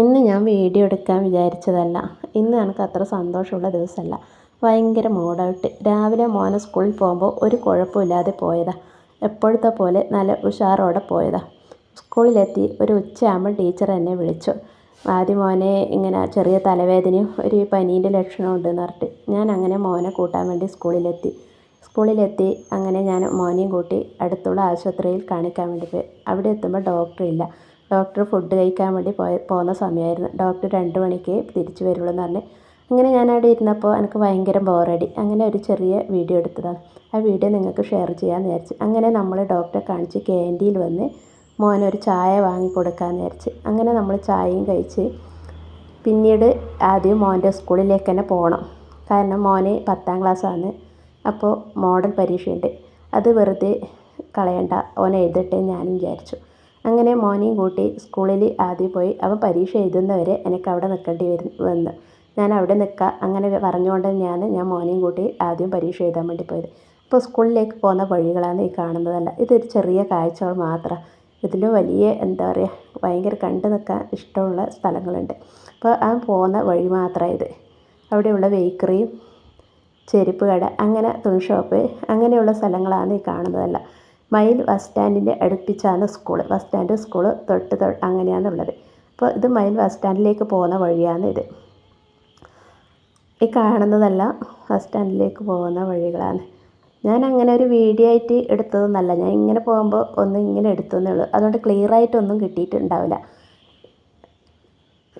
ഇന്ന് ഞാൻ വീഡിയോ എടുക്കാൻ വിചാരിച്ചതല്ല. ഇന്ന് എനിക്ക് അത്ര സന്തോഷമുള്ള ദിവസമല്ല. ഭയങ്കര മൂഡൗട്ട്. രാവിലെ മോനെ സ്കൂളിൽ പോകുമ്പോൾ ഒരു കുഴപ്പമില്ലാതെ പോയതാ. എപ്പോഴത്തെ പോലെ നല്ല ഉഷാറോടെ പോയതാ. സ്കൂളിലെത്തി ഒരു ഉച്ചയാകുമ്പോൾ ടീച്ചർ എന്നെ വിളിച്ചു. ആദ്യം മോനെ ഇങ്ങനെ ചെറിയ തലവേദനയും ഒരു പനീൻ്റെ ലക്ഷണം ഉണ്ടെന്ന് പറഞ്ഞിട്ട് ഞാൻ അങ്ങനെ മോനെ കൂട്ടാൻ വേണ്ടി സ്കൂളിലെത്തി അങ്ങനെ ഞാൻ മോനെയും കൂട്ടി അടുത്തുള്ള ആശുപത്രിയിൽ കാണിക്കാൻ വേണ്ടി പോയി. അവിടെ എത്തുമ്പോൾ ഡോക്ടറില്ല. ഡോക്ടർ ഫുഡ് കഴിക്കാൻ വേണ്ടി പോകുന്ന സമയമായിരുന്നു. ഡോക്ടർ 2 മണിക്ക് തിരിച്ചു വരുള്ളൂ എന്ന് പറഞ്ഞ് അങ്ങനെ ഞാൻ അവിടെ ഇരുന്നപ്പോൾ എനിക്ക് ഭയങ്കര ബോറടി. അങ്ങനെ ഒരു ചെറിയ വീഡിയോ എടുത്തതാണ്. ആ വീഡിയോ നിങ്ങൾക്ക് ഷെയർ ചെയ്യാമെന്ന് വിചാരിച്ചു. അങ്ങനെ നമ്മൾ ഡോക്ടറെ കാണിച്ച് ക്യാൻറ്റീനിൽ വന്ന് മോനൊരു ചായ വാങ്ങി കൊടുക്കാമെന്ന് വിചാരിച്ച് അങ്ങനെ നമ്മൾ ചായയും കഴിച്ച് പിന്നീട് ആദ്യം മോൻ്റെ സ്കൂളിലേക്ക് തന്നെ പോകണം. കാരണം മോന് 10ാം ക്ലാസ്സാണ്. അപ്പോൾ മോഡൽ പരീക്ഷയുണ്ട്. അത് വെറുതെ കളയണ്ട, ഓൻ എഴുതട്ടെ ഞാനും വിചാരിച്ചു. അങ്ങനെ മോനെയും കൂട്ടി സ്കൂളിൽ ആദ്യം പോയി. അവൻ പരീക്ഷ എഴുതുന്നവരെ എനിക്ക് അവിടെ നിൽക്കേണ്ടി വന്നു. ഞാൻ അവിടെ നിൽക്കാം അങ്ങനെ പറഞ്ഞുകൊണ്ട് തന്നെയാണ് ഞാൻ മോനെയും കൂട്ടി ആദ്യം പരീക്ഷ എഴുതാൻ വേണ്ടി പോയത്. അപ്പോൾ സ്കൂളിലേക്ക് പോകുന്ന വഴികളാണ് ഈ കാണുന്നതല്ല. ഇതൊരു ചെറിയ കാഴ്ചകൾ മാത്രം. ഇതിൽ വലിയ എന്താ പറയുക, ഭയങ്കര കണ്ടു നിൽക്കാൻ ഇഷ്ടമുള്ള സ്ഥലങ്ങളുണ്ട്. അപ്പോൾ ആ പോകുന്ന വഴി മാത്രമാണ് ഇത്. അവിടെയുള്ള ബേക്കറിയും ചെരുപ്പ് കട അങ്ങനെ തുണി ഷോപ്പ് അങ്ങനെയുള്ള സ്ഥലങ്ങളാണ് ഈ കാണുന്നതല്ല. മയിൽ ബസ് സ്റ്റാൻഡിൻ്റെ അടുപ്പിച്ചാണ് സ്കൂൾ. ബസ് സ്റ്റാൻഡ് സ്കൂൾ തൊട്ട് അങ്ങനെയാണുള്ളത്. അപ്പോൾ ഇത് മയിൽ ബസ് സ്റ്റാൻഡിലേക്ക് പോകുന്ന വഴിയാണ് ഇത്. ഈ കാണുന്നതെല്ലാം ബസ് സ്റ്റാൻഡിലേക്ക് പോകുന്ന വഴികളാണ്. ഞാൻ അങ്ങനെ ഒരു വീഡിയോ ആയിട്ട് എടുത്തതൊന്നല്ല. ഞാൻ ഇങ്ങനെ പോകുമ്പോൾ ഒന്ന് ഇങ്ങനെ എടുത്തതേ ഉള്ളൂ. അതുകൊണ്ട് ക്ലിയർ ആയിട്ടൊന്നും കിട്ടിയിട്ടുണ്ടാവില്ല.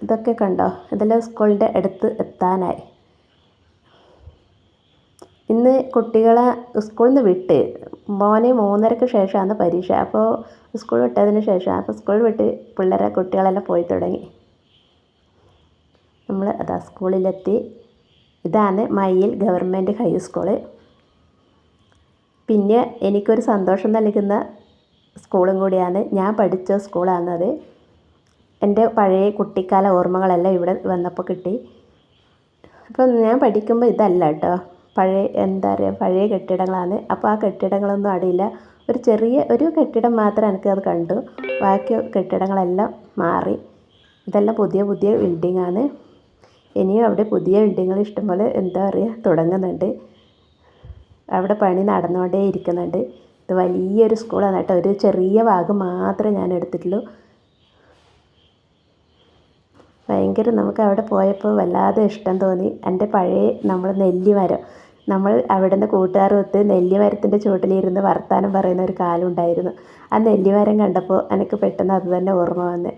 ഇതൊക്കെ കണ്ടോ, ഇതെല്ലാം സ്കൂളിൻ്റെ അടുത്ത് എത്താനായി. ഇന്ന് കുട്ടികളെ സ്കൂളിൽ നിന്ന് വിട്ട് മോനെ 3:30-ക്ക് ശേഷമാണ് പരീക്ഷ. അപ്പോൾ സ്കൂൾ വിട്ടതിന് ശേഷം അപ്പോൾ സ്കൂൾ വിട്ട് കുട്ടികളെല്ലാം പോയി തുടങ്ങി. നമ്മൾ അതാ സ്കൂളിലെത്തി. ഇതാണ് മയ്യിൽ ഗവൺമെൻറ് ഹൈസ്കൂള്. പിന്നെ എനിക്കൊരു സന്തോഷം നൽകുന്ന സ്കൂളും കൂടിയാണ്. ഞാൻ പഠിച്ച സ്കൂളാണത്. എൻ്റെ പഴയ കുട്ടിക്കാല ഓർമ്മകളെല്ലാം ഇവിടെ വന്നപ്പോൾ കിട്ടി. അപ്പോൾ ഞാൻ പഠിക്കുമ്പോൾ ഇതല്ല കേട്ടോ, എന്താ പറയുക, പഴയ കെട്ടിടങ്ങളാണ്. അപ്പോൾ ആ കെട്ടിടങ്ങളൊന്നും അടിയില്ല. ഒരു ചെറിയ ഒരു കെട്ടിടം മാത്രം എനിക്കത് കണ്ടു. ബാക്കി കെട്ടിടങ്ങളെല്ലാം മാറി. ഇതെല്ലാം പുതിയ പുതിയ ബിൽഡിങ്ങാണ്. ഇനിയും അവിടെ പുതിയ ബിൽഡിങ്ങുകൾ ഇഷ്ടംപോലെ എന്താ പറയുക തുടങ്ങുന്നുണ്ട്. അവിടെ പണി നടന്നുകൊണ്ടേ ഇരിക്കുന്നുണ്ട്. ഇത് വലിയൊരു സ്കൂളാണ് കേട്ടോ. ഒരു ചെറിയ ഭാഗം മാത്രമേ ഞാൻ എടുത്തിട്ടുള്ളൂ. ഭയങ്കര നമുക്ക് അവിടെ പോയപ്പോൾ വല്ലാതെ ഇഷ്ടം തോന്നി. എൻ്റെ പഴയ നെല്ലിമരം, നമ്മൾ അവിടെ നിന്ന് കൂട്ടുകാരൊത്ത് നെല്ലിമരത്തിൻ്റെ ചുവട്ടിലിരുന്ന് വർത്താനം പറയുന്ന ഒരു കാലം ഉണ്ടായിരുന്നു. ആ നെല്ലിമരം കണ്ടപ്പോൾ എനിക്ക് പെട്ടെന്ന് അത് തന്നെ ഓർമ്മ വന്ന്.